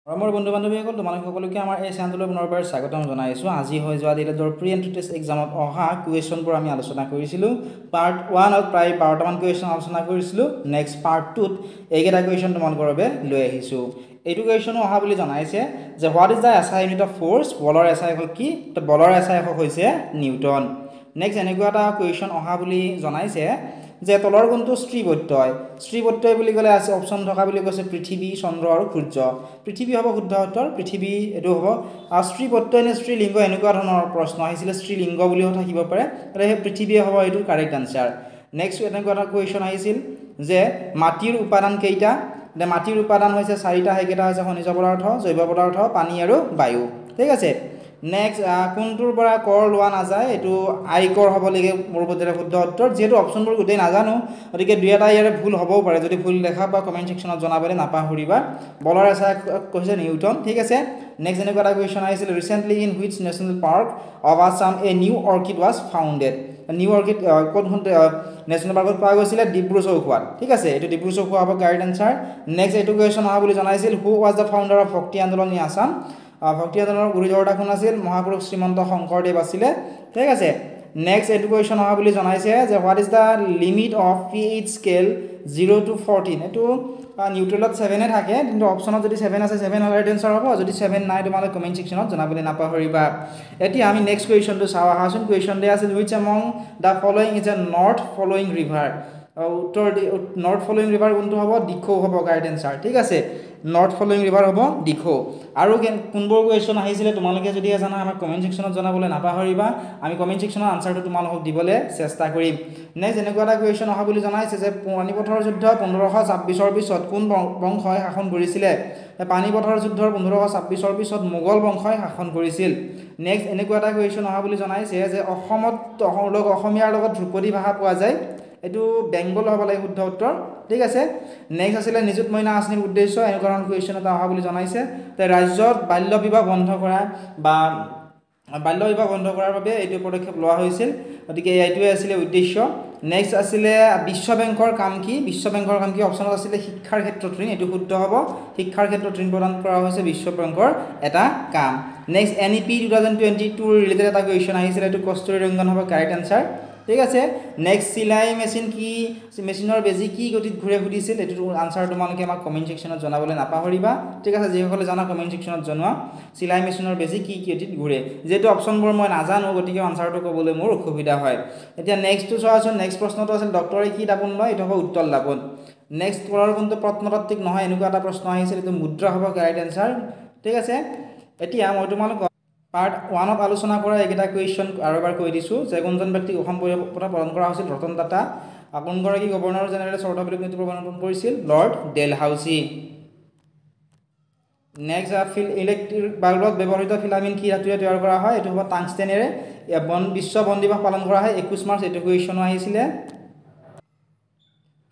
মোৰ বন্ধু বান্ধৱীসকল তোমালোক সকলোকে আমাৰ এই চেনেললৈ পুনৰবাৰ স্বাগতম জনাইছোঁ। আজি হৈ যোৱা দিনৰ প্ৰি এণ্ট্ৰি টেষ্ট এক্সামত অহা কুৱেশ্যনবোৰ আমি আলোচনা কৰিছিলোঁ। পাৰ্ট 1ত প্ৰায় 12টামান কুৱেশ্যন আলোচনা কৰিছিলোঁ। নেক্সট পাৰ্ট 2ত এইকেইটা কুৱেশ্যন তোমালোকৰ বাবে লৈ আহিছোঁ। এইটো কুৱেশ্যনো অহা বুলি জনাইছে যে what is the SI unit of force, বলৰ এছআই একক কি? তো বলৰ এছআই একক হৈছে নিউটন। নেক্সট এনেকুৱা এটা কুৱেশ্যন অহা বুলি জনাইছে যে তলৰ কোনটো স্ত্ৰীবত্যয় বুলি ক'লে আছে অপশ্যন থকা বুলি কৈছে পৃথিৱী, চন্দ্ৰ আৰু সূৰ্য। পৃথিৱী হ'ব শুদ্ধ উত্তৰ, পৃথিৱী এইটো হ'ব। স্ত্ৰীবত্যয় নে স্ত্ৰীলিংগ এনেকুৱা ধৰণৰ প্ৰশ্ন আহিছিলে, স্ত্ৰীলিংগ বুলিও থাকিব পাৰে, সেই পৃথিৱীয়ে হ'ব এইটো কাৰেক্ট আনচাৰ। নেক্সট এনেকুৱা এটা কুৱেশ্যন আহিছিল যে মাটিৰ উপাদান কেইটা? মাটিৰ উপাদান হৈছে 4টা, সেইকেইটা হৈছে খনিজ পদাৰ্থ, জৈৱ পদাৰ্থ, পানী আৰু বায়ু। ঠিক আছে। নেক্সট কোনটোৰ পৰা কৰ লোৱা নাযায়? এইটো আয়কৰ হ'ব লাগে মোৰ বোধেৰে শুদ্ধ উত্তৰ। যিহেতু অপশ্যনবোৰ গোটেই নাজানো, গতিকে দুই এটা ইয়াৰে ভুল হ'বও পাৰে। যদি ভুল দেখা বা কমেণ্ট ছেকশ্যনত জনাবলৈ নাপাহৰিবা। বলৰ এছআই কৈছে নিউটন। ঠিক আছে। নেক্সট এনেকুৱা এটা কুৱেশ্যন আহিছিল recently in which national park of Assam a new orchid was founded. New orchid কোনখন নেশ্যনেল পাৰ্কত পোৱা গৈছিলে? ডিব্ৰু চৌখোৱাত। ঠিক আছে, এইটো ডিব্ৰু চৌখোৱা হ'ব কাৰেক্ট এনচাৰ। নেক্সট এইটো কুৱেশ্যন অহা বুলি জনাইছিল who was the founder of ভক্তি আন্দোলন ইন আছাম। ভক্তি আন্দোলনৰ গুৰুজৰতা কোন আছিল? মহাপুৰুষ শ্ৰীমন্ত শংকৰদেৱ আছিলে। ঠিক আছে। নেক্সট এইটো কুৱেশ্যন অহা বুলি জনাইছে যে what is the limit of pH scale 0 to 14? এইটো নিউট্ৰেলত 7 থাকে, কিন্তু অপশ্যনত যদি 7 আছে 7 ৰাইট এনচাৰ হ'ব। যদি 7 নাই তোমালোকে কমেণ্ট ছেকশ্যনত জনাবলৈ নাপাহৰিবা। এতিয়া আমি নেক্সট কুৱেশ্যনটো চাওঁ আহাচোন। কুৱেশ্যন দিয়া আছিল which among the following is a north following river. উত্তৰ নৰ্থ ফলোয়িং ৰিভাৰ কোনটো হ'ব? দিখৌ হ'ব কাৰেক্ট এনচাৰ। ঠিক আছে, নৰ্থ ফলোয়িং ৰিভাৰ হ'ব দিখৌ। আৰু কোনবোৰ কুৱেশ্যন আহিছিলে তোমালোকে যদি জানা আমাক কমেণ্ট ছেকশ্যনত জনাবলৈ নাপাহৰিবা। আমি কমেণ্ট ছেকশ্যনত আনচাৰটো তোমালোকক দিবলৈ চেষ্টা কৰিম। নেক্সট এনেকুৱা এটা কুৱেশ্যন অহা বুলি জনাইছে যে পানিপথৰ যুদ্ধ 1526 পিছত কোন বংশই শাসন কৰিছিলে? পানিপথৰ যুদ্ধৰ 1526 পিছত মোগল বংশই শাসন কৰিছিল। নেক্সট এনেকুৱা এটা কুৱেশ্যন অহা বুলি জনাইছে যে অসমীয়াৰ লগত ধ্ৰুপদী ভাষা পোৱা যায়। এইটো বেংগল হ'ব লাগে শুদ্ধ উত্তৰ। ঠিক আছে। নেক্সট আছিলে নিযুত মইনা আঁচনিৰ উদ্দেশ্য, এনেকুৱা ধৰণৰ কুৱেশ্যন এটা অহা বুলি জনাইছে। ৰাজ্যত বাল্য বিবাহ বন্ধ কৰাৰ বাবে এইটো পদক্ষেপ লোৱা হৈছিল, গতিকে এইটোৱে আছিলে উদ্দেশ্য। নেক্সট আছিলে বিশ্ব বেংকৰ কাম কি? বিশ্ব বেংকৰ কাম কি? অপশ্যনত আছিলে শিক্ষাৰ ক্ষেত্ৰত ঋণ, এইটো শুদ্ধ হ'ব। শিক্ষাৰ ক্ষেত্ৰত ঋণ প্ৰদান কৰা হৈছে বিশ্ব বেংকৰ এটা কাম। নেক্সট NEP 2022 ৰিলেটেড এটা কুৱেশ্যন আহিছিলে, এইটো কস্তুৰী ৰংগন হ'ব কাৰেক্ট এনচাৰ। ঠিক আছে। নেক্সট চিলাই মেচিন কি? মেচিনৰ বেজি কি গতিত ঘূৰে সুধিছিল, এইটো আনচাৰ তোমালোকে আমাক কমেণ্ট ছেকশ্যনত জনাবলৈ নাপাহৰিবা। ঠিক আছে, যিসকলে জানা কমেণ্ট ছেকশ্যনত জনোৱা। চিলাই মেচিনৰ বেজি কি গতিত ঘূৰে? যিহেতু অপশ্যনবোৰ মই নাজানো, গতিকে আনচাৰটো ক'বলৈ মোৰ অসুবিধা হয়। এতিয়া নেক্সটটো চোৱাচোন। নেক্সট প্ৰশ্নটো আছিল ডক্টৰে কি দাপোন লয়? এইটো হ'ব উত্তল দাপোন। নেক্সট তলৰ কোনটো প্ৰত্নতাত্ত্বিক নহয়? এনেকুৱা এটা প্ৰশ্ন আহিছিল, এইটো মুদ্ৰা হ'ব কাৰেক্ট এনচাৰ। ঠিক আছে। এতিয়া মই তোমালোকক পাৰ্ট 1ত আলোচনা কৰা এইকেইটা কুৱেশ্যন আৰু এবাৰ কৈ দিছোঁ যে কোনজন ব্যক্তিক অসম বঁটা প্ৰদান কৰা হৈছিল? ৰতন টাটা। কোনগৰাকী গভৰ্ণৰ জেনেৰেলে চৰ্দাবিলিক নীতি প্ৰৱৰ্তন কৰিছিল? Lord Dalhousie. নেক্সট ইলেক্ট্ৰিক বাল্বত ব্যৱহৃত ফিলামেণ্ট কি ধাতুৰে তৈয়াৰ কৰা হয়? এইটো হ'ব টাংষ্টেনেৰে। বিশ্ব বন দিৱস পালন কৰা হয় 21 মাৰ্চ, এইটো কুৱেশ্যনো আহিছিলে।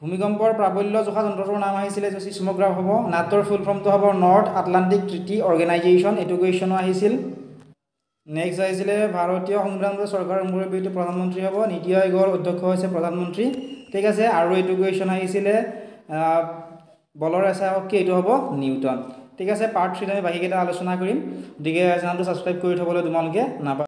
ভূমিকম্পৰ প্ৰাবল্য জোখা যন্ত্ৰটোৰ নাম আহিছিলে চিস্মোগ্ৰাফ হ'ব। নাটোৰ ফুল ফৰ্মটো হ'ব নৰ্থ আটলাণ্টিক ট্ৰিটি অৰ্গেনাইজেশ্যন, এইটো কুৱেশ্যনো আহিছিল। নেক্সট আহিছিলে ভাৰতীয় সংবিধানৰ চৰকাৰৰ মুৰব্বীটো প্ৰধানমন্ত্ৰী হ'ব। নীতি আয়োগৰ অধ্যক্ষ হৈছে প্ৰধানমন্ত্ৰী। ঠিক আছে। আৰু এইটো কুৱেশ্যন আহিছিলে বলৰ এছআই একক কি? এইটো হ'ব নিউটন। ঠিক আছে। পাৰ্ট 3ত আমি বাকীকেইটা আলোচনা কৰিম, গতিকে চেনেলটো ছাবস্ক্ৰাইব কৰি থ'বলৈ তোমালোকে নাপাহৰিবা।